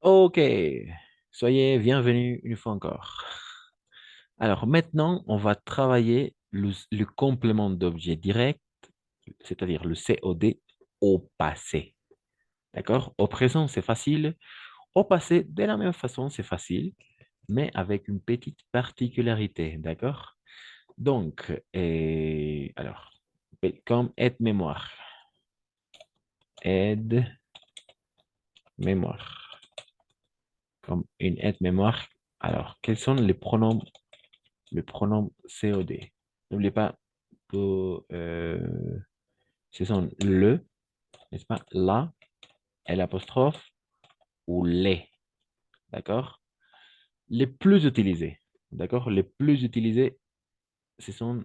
Ok, soyez bienvenus une fois encore. Alors maintenant, on va travailler le complément d'objet direct, c'est-à-dire le COD au passé. D'accord? Au présent, c'est facile. Au passé, de la même façon, c'est facile, mais avec une petite particularité. D'accord? Donc, alors, comme aide-mémoire. Aide-mémoire. Comme une aide-mémoire. Alors, quels sont les pronoms? Le pronom COD. N'oubliez pas, pour, ce sont le, n'est-ce pas, la, l'apostrophe ou les, d'accord? Les plus utilisés, d'accord? Les plus utilisés, ce sont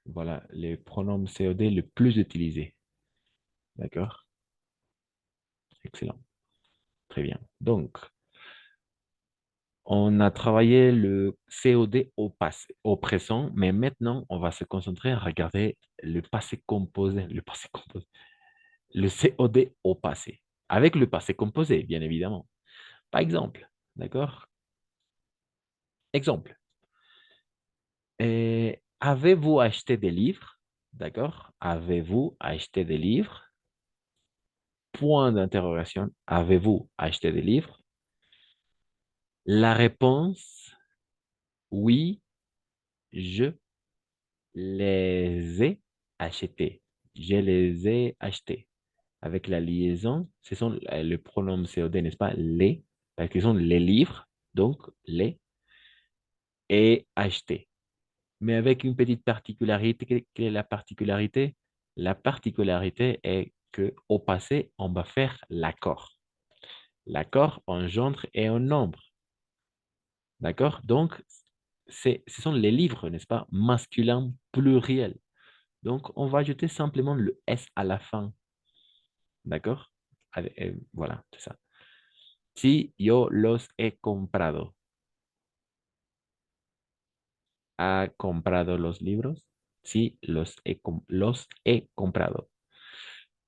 voilà, les pronoms COD les plus utilisés, d'accord? Excellent, très bien. Donc, on a travaillé le COD au passé, au présent, mais maintenant, on va se concentrer à regarder le passé composé, le COD au passé, avec le passé composé, bien évidemment. Par exemple, d'accord? Exemple. Avez-vous acheté des livres? D'accord? Avez-vous acheté des livres? Point d'interrogation. Avez-vous acheté des livres? La réponse, oui, je les ai achetés. Je les ai achetés. Avec la liaison, ce sont le pronom COD, n'est-ce pas? Les, parce que ce sont les livres, donc les, et achetés. Mais avec une petite particularité. Quelle est la particularité? La particularité est que au passé, on va faire l'accord. L'accord engendre et un nombre. D'accord? Donc, ce sont les livres, n'est-ce pas? Masculin pluriel. Donc, on va ajouter simplement le S à la fin. D'accord? Voilà, c'est ça. Si yo los he comprado. ¿Ha comprado los libros? Sí, los he comprado.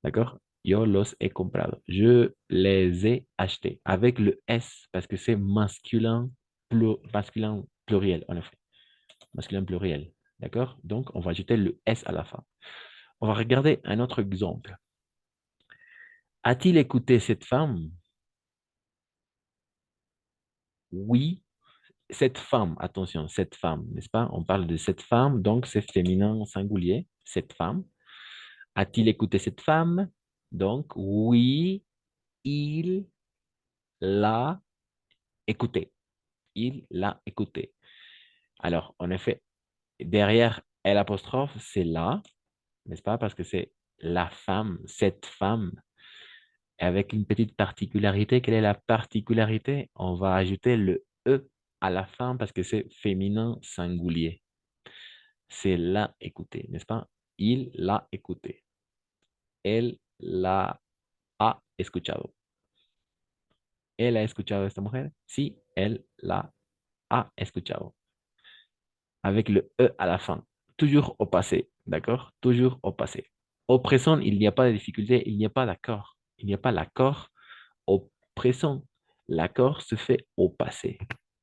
D'accord? Yo los he comprado. Je les ai achetés avec le S parce que c'est masculin, masculin pluriel, en effet. Masculin pluriel. D'accord? Donc, on va ajouter le S à la fin. On va regarder un autre exemple. A-t-il écouté cette femme? Oui, cette femme, attention, cette femme, n'est-ce pas? On parle de cette femme, donc c'est féminin singulier, cette femme. A-t-il écouté cette femme? Donc, oui, il l'a écouté. Il l'a écouté. Alors, en effet, derrière L apostrophe, c'est là, n'est-ce pas? Parce que c'est la femme, cette femme, avec une petite particularité. Quelle est la particularité? On va ajouter le E à la fin parce que c'est féminin singulier. C'est l'a écouté, n'est-ce pas? Il l'a écouté. Elle la ha escuchado. ¿Él ha escuchado a esta mujer? Sí, él la ha escuchado. Avec le E à la fin. Toujours au passé, d'accord? Toujours au passé. Au présent, il n'y a pas de difficulté, il n'y a pas d'accord. Il n'y a pas l'accord au présent. L'accord se fait au passé,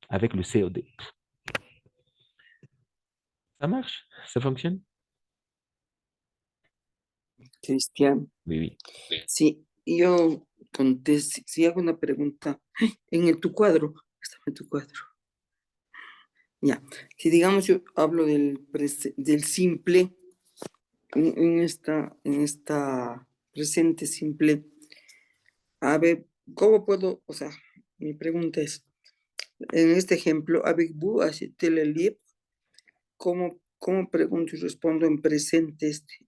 avec le COD. Ça marche? Ça fonctionne? Cristian, Oui, oui. si yo si hago una pregunta tu cuadro, está en tu cuadro, ya, si digamos yo hablo del simple, en esta presente simple, a ver, ¿cómo puedo, o sea, mi pregunta es, en este ejemplo, avez-vous acheté le livre? ¿Cómo pregunto y respondo en presente este?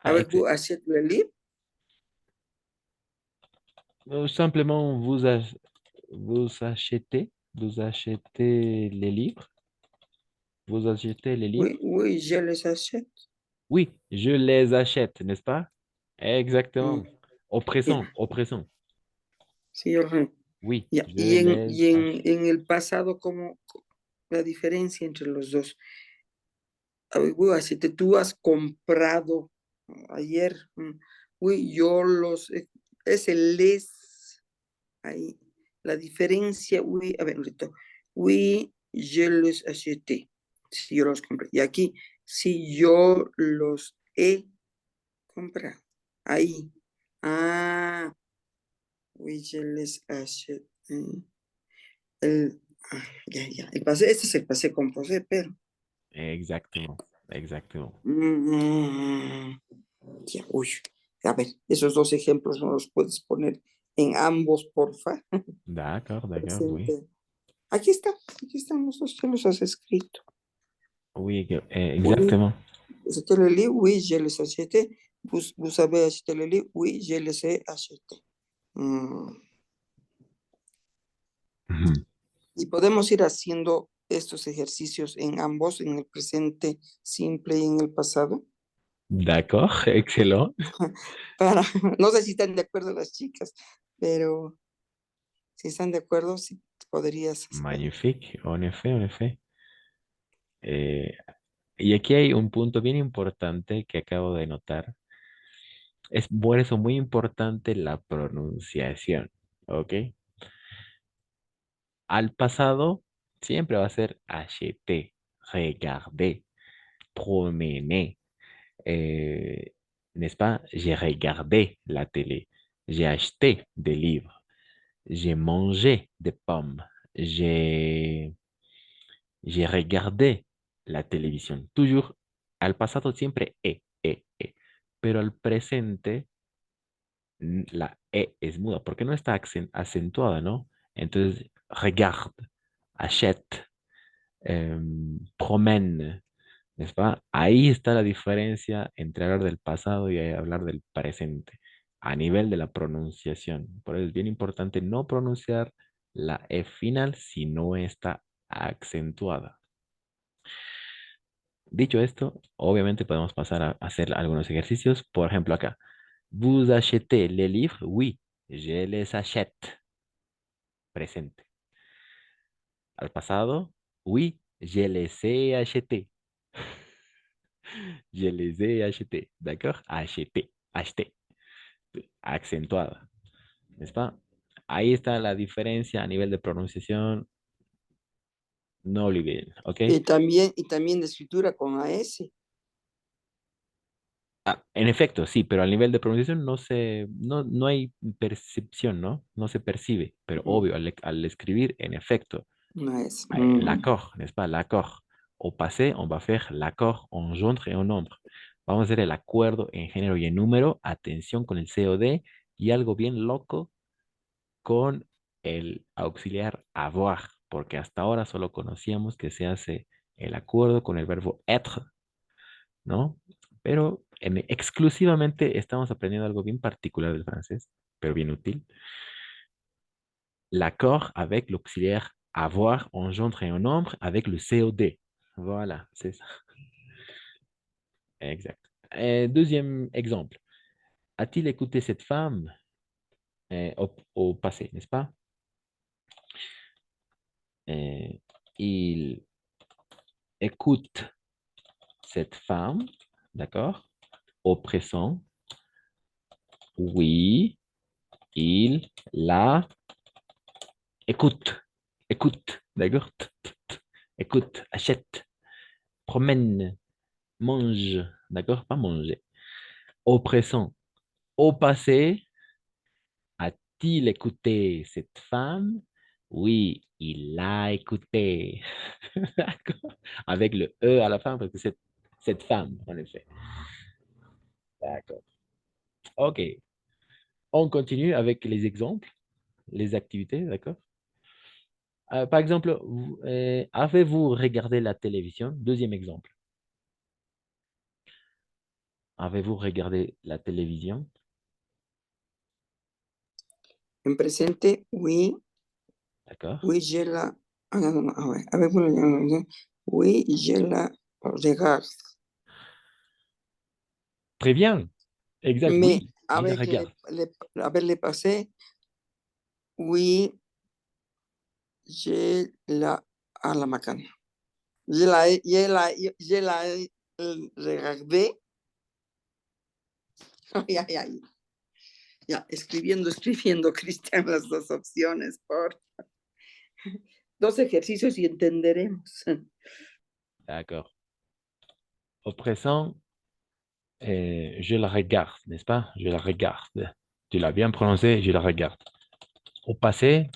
Ah, Avez-vous acheté le livre? simplement, vous achetez les livres. Vous achetez les livres. Oui, oui, je les achète. Oui, je les achète, n'est-ce pas? Mm, Exactement. Au ya, présent, au présent. sí, yo lo. Oui, Ya, je les achète. en el pasado, ¿cómo la diferencia entre los dos? Uy, si tú has comprado ayer, uy, es el les, ahí. La diferencia, oui, a ver, un ratito. Oui, je les acheté. Si yo los compré. Y aquí, si yo los he comprado. Ahí. Ah, oui, je les acheté. El, ya. El pasé, este es el pasé composé, pero. Exactement, exactement. Mm, ya, uy. A ver, esos dos ejemplos no los puedes poner en ambos, porfa. D'accord, oui. Presente. Aquí están los dos que los has escrito. Oui, Oui, exactement. c'était le lit, oui, je les acheté. Vous avez acheté le lit, oui, je les ai acheté. Mm. Mhm. Y podemos ir haciendo estos ejercicios en ambos, en el presente simple y en el pasado. D'accord, excellent. Para, no sé si están de acuerdo las chicas, pero si están de acuerdo, sí podrías hacer. Magnifique, en effet, en effet. Eh, y aquí hay un punto bien importante que acabo de notar. Es por eso muy importante la pronunciación, ¿ok? Al pasado siempre va a ser acheté, regardé, promené. euh, n'est-ce pas? J'ai regardé la télé, j'ai acheté des livres, j'ai mangé des pommes, j'ai regardé la televisión. Toujours, al pasado siempre pero al presente la es muda, porque no está acentuada, ¿no? Entonces, regarde, achète, promène, ¿n'est-ce pas? Ahí está la diferencia entre hablar del pasado y hablar del presente, a nivel de la pronunciación. Por eso es bien importante no pronunciar la E final si no está acentuada. Dicho esto, obviamente podemos pasar a hacer algunos ejercicios. Por ejemplo, acá. Vous achetez les livres? Oui, je les achète. Presente. Al pasado? Oui, je les ai achetés. Je les ai achetés. D'accord? Acheté. Acheté. Acentuada. ¿N'est-ce pas? Ahí está la diferencia a nivel de pronunciación. No olviden, ¿ok? Y también de escritura con AS. Ah, en efecto, sí, pero al nivel de pronunciación no hay percepción, ¿no? No se percibe, pero obvio, al escribir, en efecto, Una AS. l'accord, n'est-ce pas? L'accord. Au passé, on va faire l'accord en gendre et en nombre. Vamos a hacer el acuerdo en género y en número, atención con el COD y algo bien loco con el auxiliar avoir, porque hasta ahora solo conocíamos que se hace el acuerdo con el verbo être, ¿no? Pero exclusivamente estamos aprendiendo algo bien particular del francés, pero bien útil. L'accord avec l'auxiliaire avoir engendre un nombre avec le COD. Voilà, c'est ça. Exact. Deuxième exemple. A-t-il écouté cette femme au passé, n'est-ce pas? Euh, il écoute cette femme, d'accord? Au présent, oui, il la écoute. Écoute, d'accord? Écoute, achète, promène, mange, d'accord? Pas manger. Au présent, au passé, a-t-il écouté cette femme? Oui, il l'a écouté. D'accord? Avec le E à la fin, parce que c'est cette femme, en effet. D'accord. OK. On continue avec les exemples, les activités, d'accord? Par exemple, avez-vous regardé la télévision? Deuxième exemple. Avez-vous regardé la télévision? En presente, oui, D'accord? oui, je la. Ah, no, no, a ver, bueno, oui, je la regarde. Très bien. Exact, Mais oui. Il la avec regarde. a ver, le passé, oui, je la. A la macana. Je la he regardé. Ay, ay, ay. Ya, escribiendo, Cristian, las dos opciones, por dos ejercicios y entenderemos. D'accord. Au présent, je la regarde, n'est-ce pas? Je la regarde. Tu l'as bien prononcé, je la regarde. Au passé,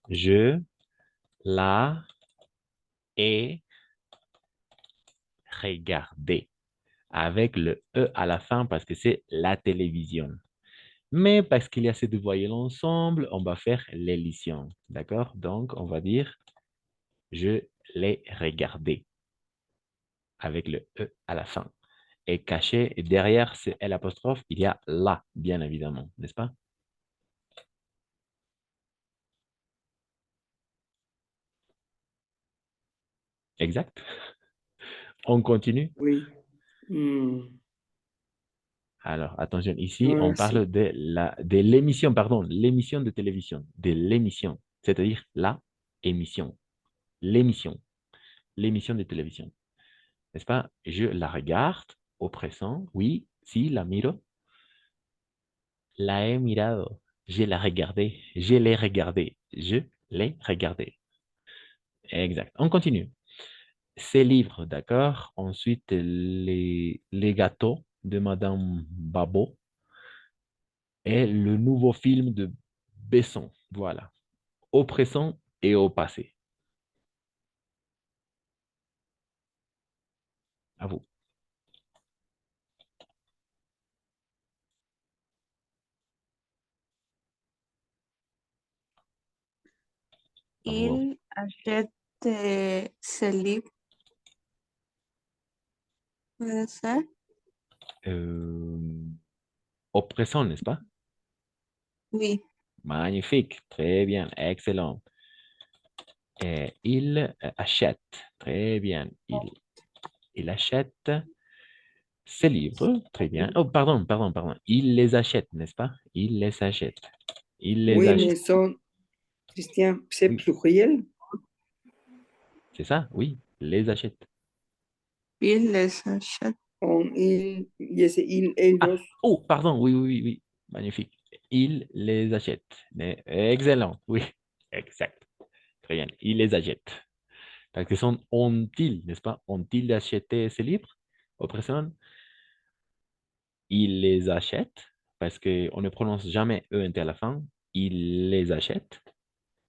je la ai regardée avec le E à la fin parce que c'est la télévision. Mais parce qu'il y a ces deux voyelles ensemble, on va faire l'élision. D'accord? Donc, on va dire je l'ai regardée avec le E à la fin. Et caché, et derrière ce L apostrophe, il y a la, bien évidemment, n'est-ce pas? Exact. On continue. Oui. Mm, Alors, attention, ici, on ahora parle sí. de l'émission, pardon, l'émission de télévision, de l'émission, c'est-à-dire la émission, l'émission, l'émission de télévision, n'est-ce pas? Je la regarde au présent, oui, si, la miro, la he mirado, je la regardé, je l'ai regardé, je l'ai regardé. Exact. On continue. Ces livres, d'accord? Ensuite, les gâteaux de Madame Babo et le nouveau film de Besson. Voilà. Au présent et au passé. À vous. À vous. À vous. Il achète ce livre, puede ser. Euh, Au présent, n'est-ce pas? Oui, Magnifique. Très bien. Excellent. Il achète. Très bien. Il achète ces livres. Très bien. Oh, pardon, pardon, pardon. Il les achète, n'est-ce pas? Il les achète. Il les Oui, achète. mais son, Christian, c'est Oui, pluriel. c'est ça, oui. Les achète. il les achète. Y ese il, Ah, ellos. oh, pardon, oui, oui, oui, oui. Magnifique. Il les achète. Excellent, oui. Exact. Très bien. Il les achète. Parce que sont ont-ils, n'est-ce pas? Ont-ils acheté ces livres au présent? Il les achète parce qu'on ne prononce jamais ENT à la fin. Il les achète.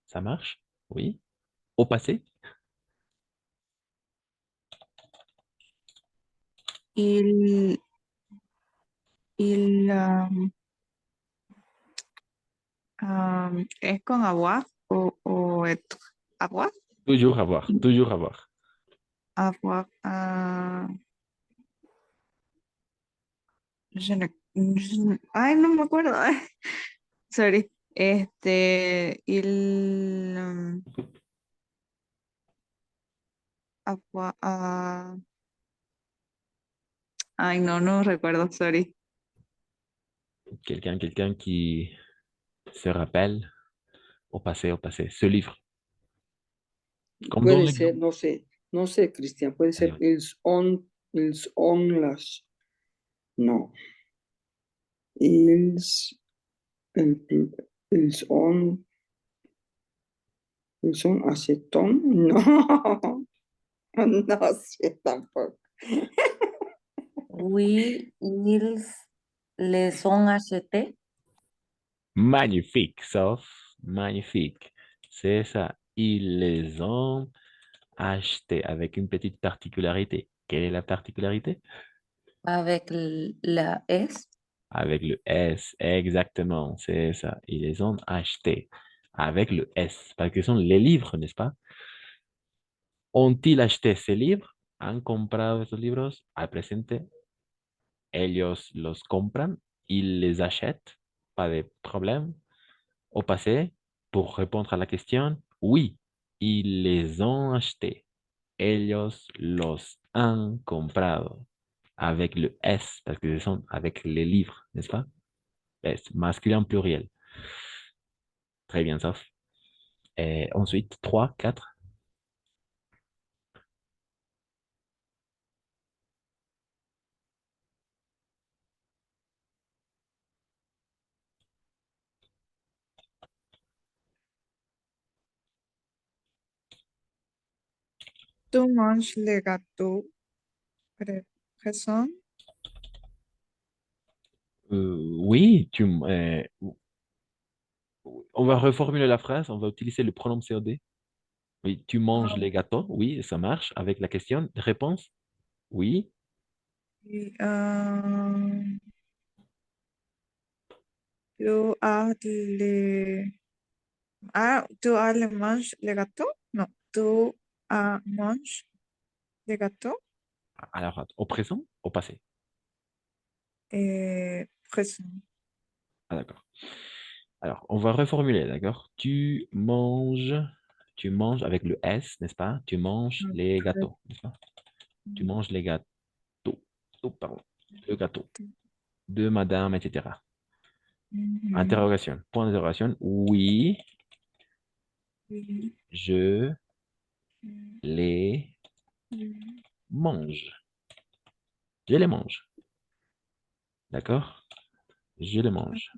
Ça marche? Oui. Au passé? Il, il es con agua o es agua. Toujours à voir. Toujours à voir. Agua. Ay, no me acuerdo. Sorry. Agua. Ay, no, no recuerdo, sorry. Quelqu'un qui se rappelle au passé, au passé. Ce livre. Comme dans Puede ser, l'exemple. no sé, Cristian, puede Allez, ser ouais. ils ont las, no, ils, el, ils ont acetón, no, no sé tampoco. Oui, ils les ont achetés Magnifique, sauf magnifique. C'est ça. Ils les ont achetés avec une petite particularité. Quelle est la particularité? avec la S. Avec le S, exactement, c'est ça. Ils les ont achetés avec le S, parce que ce sont les livres, n'est-ce pas? ¿Ont-ils acheté ces livres? ¿Han comprado estos libros? Al presente, ellos los compran, ils les achètent, pas de problème. Au passé, pour répondre à la question, oui, ils les ont achetés. Ellos los han comprado. Avec le S, parce que ce sont avec les livres, n'est-ce pas? S, masculin pluriel. Très bien, ça. Et ensuite, 3, 4. Tu manges les gâteaux présents? Oui, on va reformuler la phrase, on va utiliser le pronom COD. Oui, tu manges les gâteaux, oui, ça marche. Avec la question, réponse, oui. Et, tu as les... Ah, tu as les manges les gâteaux? Non, tu as manges les gâteaux Alors, au présent, au passé. présents. Ah, d'accord. Alors, on va reformuler, d'accord? Tu manges avec le S, n'est-ce pas? Tu manges les gâteaux, n'est-ce pas? Tu manges les gâteaux. Oh, pardon. Le gâteau de madame, etc. Mhm. Interrogation. Point d'interrogation. Oui, Oui. je Mhm. les mange. Je les mange. D'accord? Je les mange.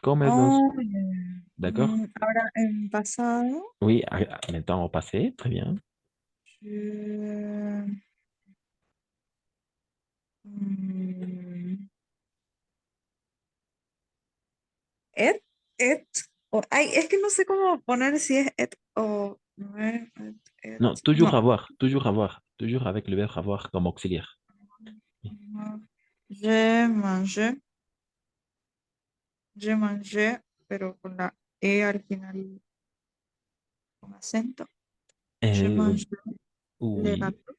Comme elles sont. Oh, D'accord? ahora en pasado, Oui, maintenant au passé. Très bien. je, mm, et, et, ay, es que no sé cómo poner si es et o no es et, Non, toujours no, avoir. Toujours avoir. Toujours avec le verbe avoir comme auxiliaire. no. Je mangé, pero con la E al final, con acento. Je Euh, mangé le oui. gâteau.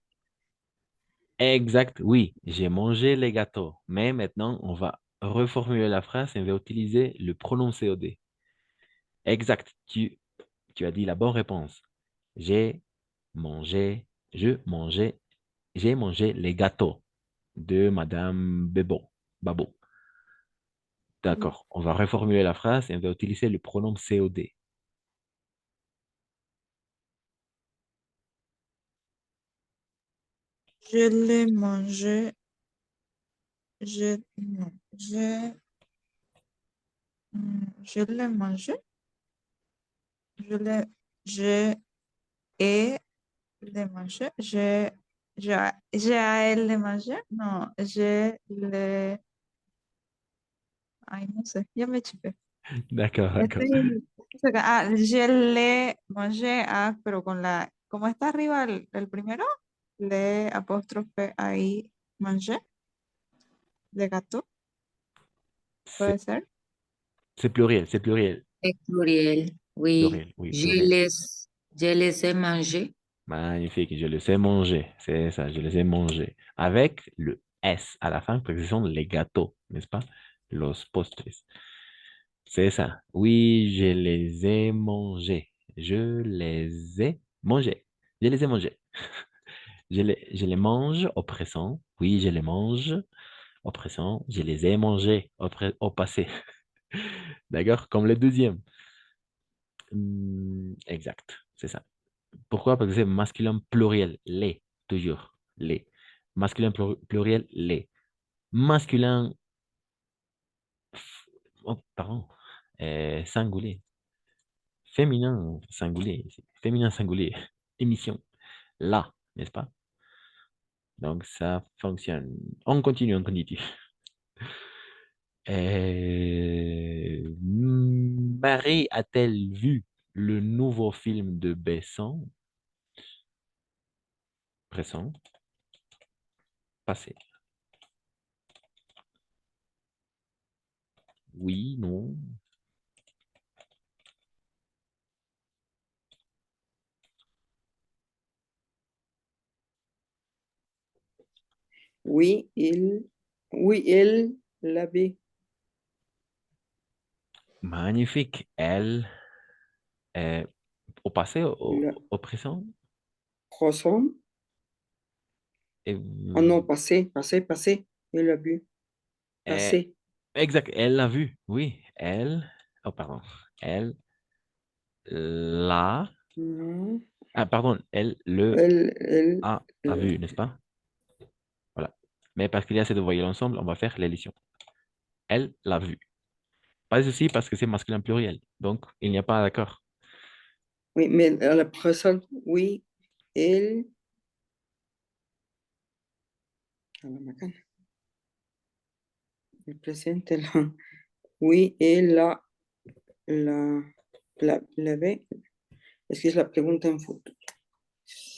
Exact. Oui, j'ai mangé les gâteaux. Mais maintenant, on va reformuler la phrase et on va utiliser le pronom COD. Exact. Tu as dit la bonne réponse. J'ai mangé, je mangeais, j'ai mangé les gâteaux de Madame Babo. D'accord. On va reformuler la phrase et on va utiliser le pronom COD. Je l'ai mangé, non, je l'ai mangé, je l'ai, je ai le mangé, j'ai à elle le mangé, non, je le, ay, no sé, ya me chipé. D'accord, d'accord. Je l'ai mangé, pero con la, como está arriba el primero, le apóstrofe ahí, mangé, de gato, C'est puede ser. c'est pluriel, c'est pluriel. Es pluriel, oui. Pluriel, oui, Je pluriel. les, je les ai mangés. Magnifique, je le sais manger. C'est ça, je les ai mangés. Avec le S à la fin, parce que ce sont les gâteaux, n'est-ce pas? Los postres. C'est ça. Oui, je les ai mangés. Je les ai mangés. Je les ai mangés. Je les mange au présent. Oui, je les mange au présent. Je les ai mangés au passé. D'accord? Comme le deuxième. Exact. C'est ça. Pourquoi? Parce que c'est masculin pluriel. Les, toujours. Les. Masculin pluriel, les. Masculin, oh, pardon, singulier. Féminin singulier. Féminin singulier. Émission. Là, n'est-ce pas? Donc, ça fonctionne. On continue, on continue. Marie a-t-elle vu le nouveau film de Besson? Présent, passé. Oui, non. Oui, oui, elle l'avait. Magnifique. Elle, euh, au passé, La au présent. croissant. Et, Oh non, passé. Elle l'a vu. euh, Passé. exact. Elle l'a vu. Oui. Elle. Oh, pardon. Elle l'a. Non. Ah, pardon. Elle le Elle, a vu, n'est-ce pas? Voilà. Mais parce qu'il y a ces deux voyelles ensemble, on va faire l'élision. Elle l'a vu. Pas de souci parce que c'est masculin pluriel. Donc, il n'y a pas d'accord. Oui, mais à la présente, oui, elle. A la macana. El presente, la, oui, él, la ve. Es que es la pregunta en futuro.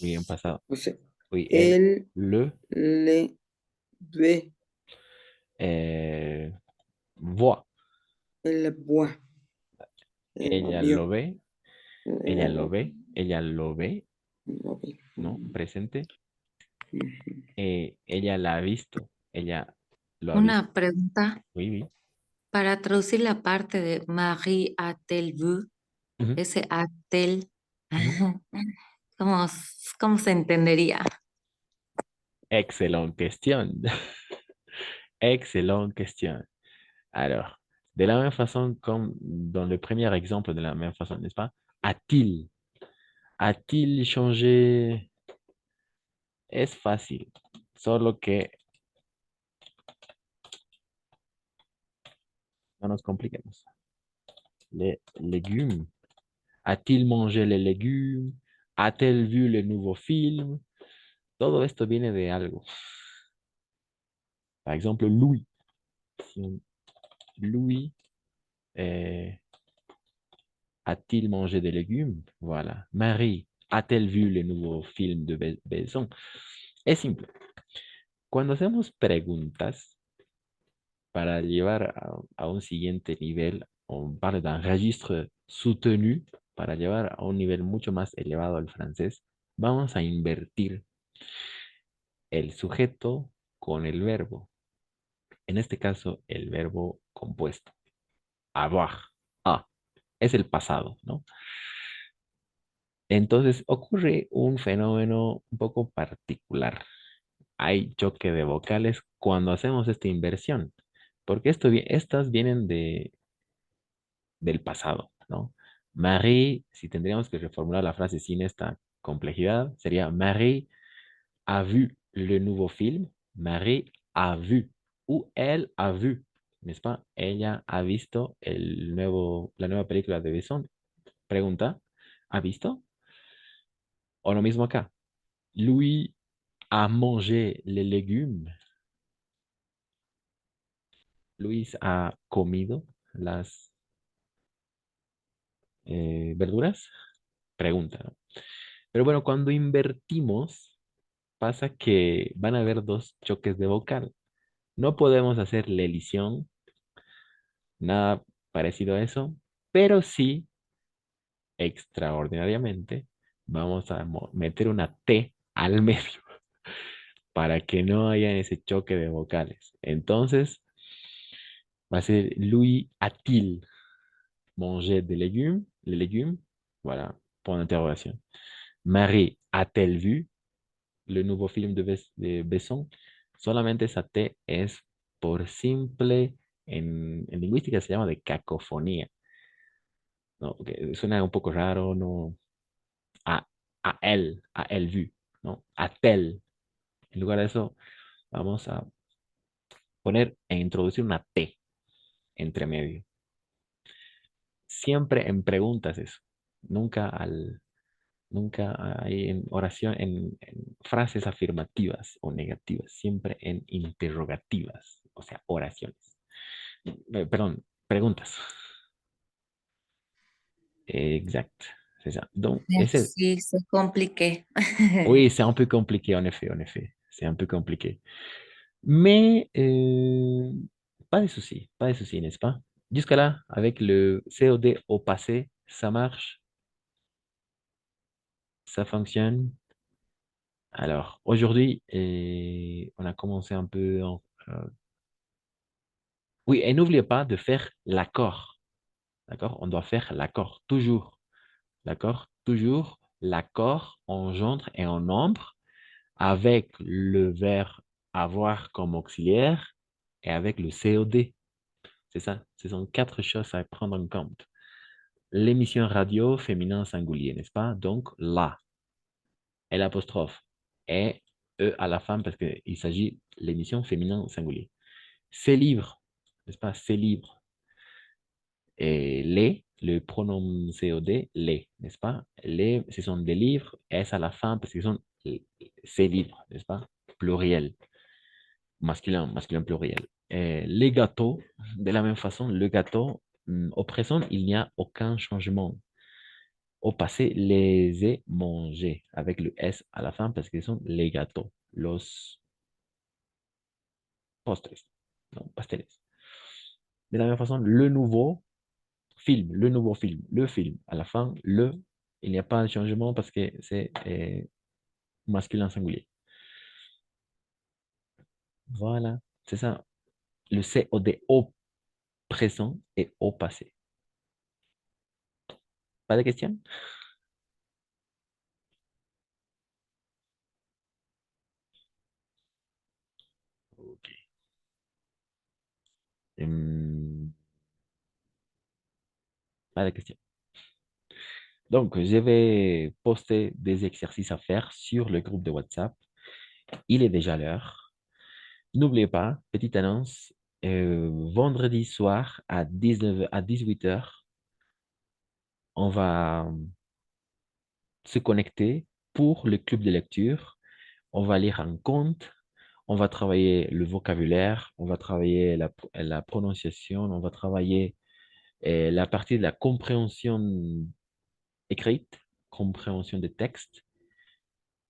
Oui, en pasado. O sea, Oui, él le le ve, voit. él la voit. Él lo Ella vio. lo ve, ella lo ve, ella lo ve, Lo vi. ¿no? Presente. Ujú. Ella la ha visto, ella lo ha visto. Una pregunta Oui, oui. para traducir la parte de Marie a-t-elle vu, Ujú, ese a-t-elle, ujú. ¿cómo, cómo se entendería? Excellente question. Excellente question. Alors, de la même façon comme dans le premier exemple, de la même façon, n'est-ce pas? A-t-il? A-t-il changé? Es fácil, solo que no nos compliquemos. Les légumes. A-t-il mangé les légumes? ¿A-t-elle vu le nouveau film? Todo esto viene de algo. Par exemple, Louis. Louis, eh, a-t-il mangé des légumes? Voilà. Marie, a-t-elle vu le nouveau film de Besson? Es simple. Cuando hacemos preguntas para llevar a un siguiente nivel, on parle d'un registre soutenu para llevar a un nivel mucho más elevado al francés, vamos a invertir el sujeto con el verbo. En este caso, el verbo compuesto. Avoir. Ah, es el pasado, ¿no? Entonces ocurre un fenómeno un poco particular. Hay choque de vocales cuando hacemos esta inversión, porque estas vienen del pasado, ¿no? Marie, si tendríamos que reformular la frase sin esta complejidad, sería Marie a vu le nouveau film, Marie a vu, ou elle a vu, ¿n'est-ce pas? Ella ha visto la nueva película de Besson. Pregunta, ¿ha visto? O lo mismo acá. Louis a mangé les légumes. Luis ha comido las verduras. Pregunta, ¿no? Pero bueno, cuando invertimos, pasa que van a haber dos choques de vocal. No podemos hacer la elisión, nada parecido a eso, pero sí, extraordinariamente, vamos a meter una T al medio para que no haya ese choque de vocales. Entonces, va a ser Louis a-t-il mangé des légumes? Les légumes, voilà, point d'interrogation. Marie a-t-elle vu le nouveau film de Besson? Solamente esa T es por simple, en lingüística se llama de cacofonía, ¿no? Que suena un poco raro, ¿no? A, a él vu, ¿no? A-tel. En lugar de eso, vamos a poner e introducir una T entre medio. Siempre en preguntas eso. Nunca nunca hay en oración, en frases afirmativas o negativas, siempre en interrogativas, o sea, oraciones. Perdón, preguntas. Exact. C'est ça. Donc, Sí, se compliqué. oui, c'est un peu compliqué, en effet, en effet. C'est un peu compliqué. Mais pas de souci, n'est-ce pas? Jusqu'à là, avec le COD au passé, ça marche, ça fonctionne. Alors, aujourd'hui, on a commencé un peu oui, et n'oubliez pas de faire l'accord. D'accord? On doit faire l'accord, toujours. D'accord? Toujours, l'accord en gendre et en nombre avec le verbe avoir comme auxiliaire et avec le COD. C'est ça. Ce sont quatre choses à prendre en compte. L'émission radio féminin singulier, n'est-ce pas? Donc, là, et l'apostrophe, et E à la fin parce qu'il s'agit de l'émission féminin singulier. Ces livres, n'est-ce pas? Ces livres. Et le pronom COD, les, n'est-ce pas? Les, ce sont des livres, S à la fin, parce que ce sont ces livres, n'est-ce pas? Pluriel, masculin pluriel. Et les gâteaux, de la même façon, le gâteau, au présent, il n'y a aucun changement. Au passé, les ai mangés avec le S à la fin parce que ce sont les gâteaux, los postres, non, pasteles. De la même façon, le nouveau film, le film, à la fin, il n'y a pas de changement parce que c'est masculin singulier. Voilà, c'est ça. Le COD au présent et au passé. Pas de questions? Ok. Pas de questions. Donc, je vais poster des exercices à faire sur le groupe de WhatsApp. Il est déjà l'heure. N'oubliez pas, petite annonce, vendredi soir à 18 heures, on va se connecter pour le club de lecture. On va lire un conte, on va travailler le vocabulaire, on va travailler la prononciation, on va travailler la partie de la compréhension écrite, compréhension des textes.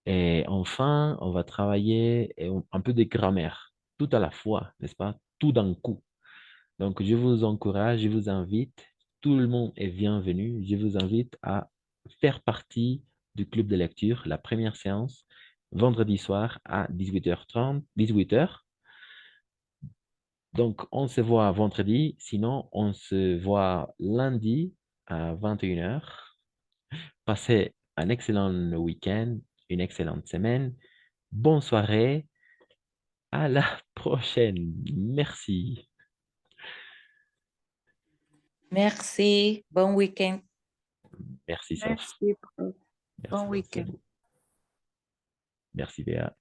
Et enfin, on va travailler un peu de grammaire, tout à la fois, n'est-ce pas? Tout d'un coup. Donc, je vous encourage, je vous invite, tout le monde est bienvenu, je vous invite à faire partie du club de lecture, la première séance, vendredi soir à 18h30, 18h. Donc, on se voit vendredi, sinon, on se voit lundi à 21h. Passez un excellent week-end, une excellente semaine. Bonne soirée, à la prochaine. Merci. Merci. Bon week-end. Merci, Saf. Merci, prof. Merci, Bon merci à week-end. vous. Merci, Béa.